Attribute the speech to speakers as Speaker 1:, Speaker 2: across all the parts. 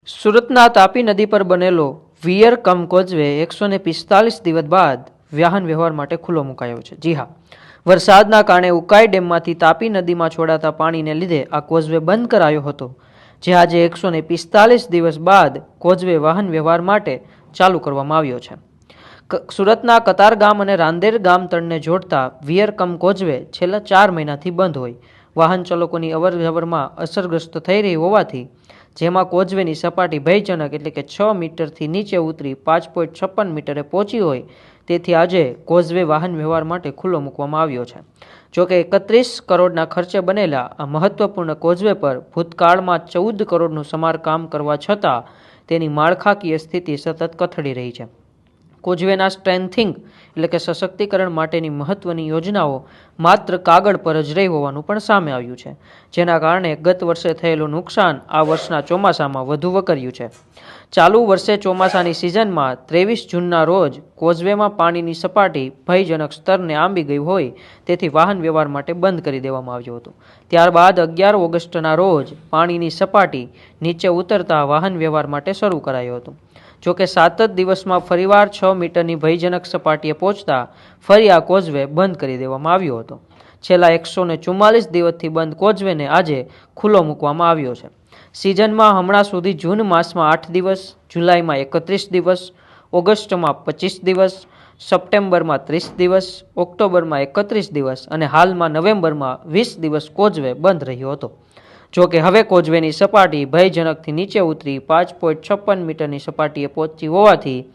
Speaker 1: સુરતના તાપી નદી પર બનેલો વિયર કમ કોઝવે 145 દિવસ બાદ વાહન વ્યવહાર માટે ખુલ્લો મુકાયો છે। જી હા, વરસાદના કારણે ઉકાઈ ડેમમાંથી તાપી નદીમાં છોડાતા પાણીને લીધે આ કોઝવે બંધ કરાયો હતો, જે આજે 145 દિવસ બાદ કોઝવે વાહન વ્યવહાર માટે ચાલુ કરવામાં આવ્યો છે। સુરતના કતારગામ અને રાંદેર ગામ તળને જોડતા વિયર કમ કોઝવે છેલ્લા 4 મહિનાથી બંધ હોય વાહન ચાલકોની અવરજવરમાં અસરગ્રસ્ત થઈ રહી હોવાથી જેમાં કોઝવેની સપાટી ભયજનક એટલે કે 6 મીટરથી નીચે ઉતરી 5.56 મીટરે પહોંચી હોય, તેથી આજે કોઝવે વાહન વ્યવહાર માટે ખુલ્લો મૂકવામાં આવ્યો છે। જોકે 31 કરોડના ખર્ચે બનેલા આ મહત્વપૂર્ણ કોઝવે પર ભૂતકાળમાં 14 કરોડનું સમારકામ કરવા છતાં તેની માળખાકીય સ્થિતિ સતત કથળી રહી છે। કોઝવેના સ્ટ્રેન્થિંગ એટલે કે સશક્તિકરણ માટેની મહત્વની યોજનાઓ માત્ર કાગળ પર જ રહી હોવાનું પણ સામે આવ્યું છે, જેના કારણે ગત વર્ષે થયેલું નુકસાન આ વર્ષના ચોમાસામાં વધુ વકર્યું છે। ચાલુ વર્ષે ચોમાસાની સિઝનમાં 23 જૂનના રોજ કોઝવેમાં પાણીની સપાટી ભયજનક સ્તરને આંબી ગઈ હોય, તેથી વાહન વ્યવહાર માટે બંધ કરી દેવામાં આવ્યું હતું। ત્યારબાદ 11 ઓગસ્ટના રોજ પાણીની સપાટી નીચે ઉતરતા વાહન વ્યવહાર માટે શરૂ કરાયો હતો। જોકે 7 જ દિવસમાં ફરીવાર 6 મીટરની ભયજનક સપાટીએ પહોંચતા ફરી આ કોઝવે બંધ કરી દેવામાં આવ્યો હતો। છેલ્લા 144 દિવસથી બંધ કોઝવેને આજે ખુલ્લો મૂકવામાં આવ્યો છે। સિઝનમાં હમણાં સુધી જૂન માસમાં 8 દિવસ, જુલાઈમાં 31 દિવસ, ઓગસ્ટમાં 25 દિવસ, સપ્ટેમ્બરમાં 30 દિવસ, ઓક્ટોબરમાં 31 દિવસ અને હાલમાં નવેમ્બરમાં 20 દિવસ કોઝવે બંધ રહ્યો હતો। જોકે હવે કોઝવેની સપાટી ભયજનકથી નીચે ઉતરી 5.56 મીટરની સપાટીએ પહોંચી હોવાથી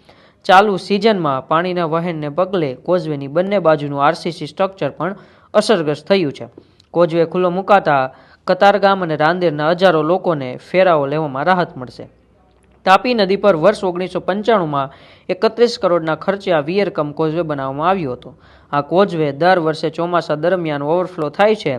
Speaker 1: ચાલુ સિઝનમાં પાણીના વહેણને પગલે કોઝવેની બંને બાજુનું આરસીસી સ્ટ્રક્ચર પણ અસરગ્રસ્ત થયું છે। કોઝવે ખુલ્લો મુકાતા કતારગામ અને રાંદેરના હજારો લોકોને ફેરાઓ લેવામાં રાહત મળશે। તાપી નદી પર વર્ષ 1995માં 31 કરોડના ખર્ચે આ વિયર કમ કોઝવે બનાવવામાં આવ્યો હતો। આ કોઝવે દર વર્ષે ચોમાસા દરમિયાન ઓવરફ્લો થાય છે,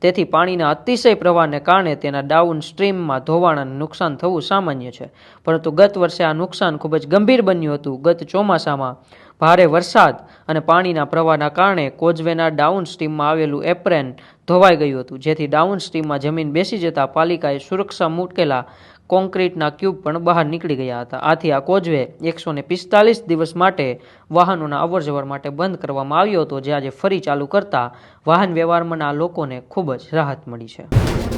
Speaker 1: તેથી પાણીના અતિશય પ્રવાહને કારણે તેના ડાઉન સ્ટ્રીમમાં ધોવાણ અને નુકસાન થવું સામાન્ય છે, પરંતુ ગત વર્ષે આ નુકસાન ખૂબ જ ગંભીર બન્યું હતું। ગત ચોમાસામાં ભારે વરસાદ અને પાણીના પ્રવાહના કારણે કોઝવેના ડાઉન સ્ટ્રીમમાં આવેલું એપ્રેન ધોવાઈ ગયું હતું, જેથી ડાઉન સ્ટ્રીમમાં જમીન બેસી જતા પાલિકાએ સુરક્ષા મૂકેલા કોન્ક્રીટના ક્યુબ પણ બહાર નીકળી ગયા હતા। આથી આ કોઝવે 145 દિવસ માટે વાહનોના અવરજવર માટે બંધ કરવામાં આવ્યો હતો, જે આજે ફરી ચાલુ કરતા વાહન વ્યવહારમાં લોકોને ખૂબ જ રાહત મળી છે।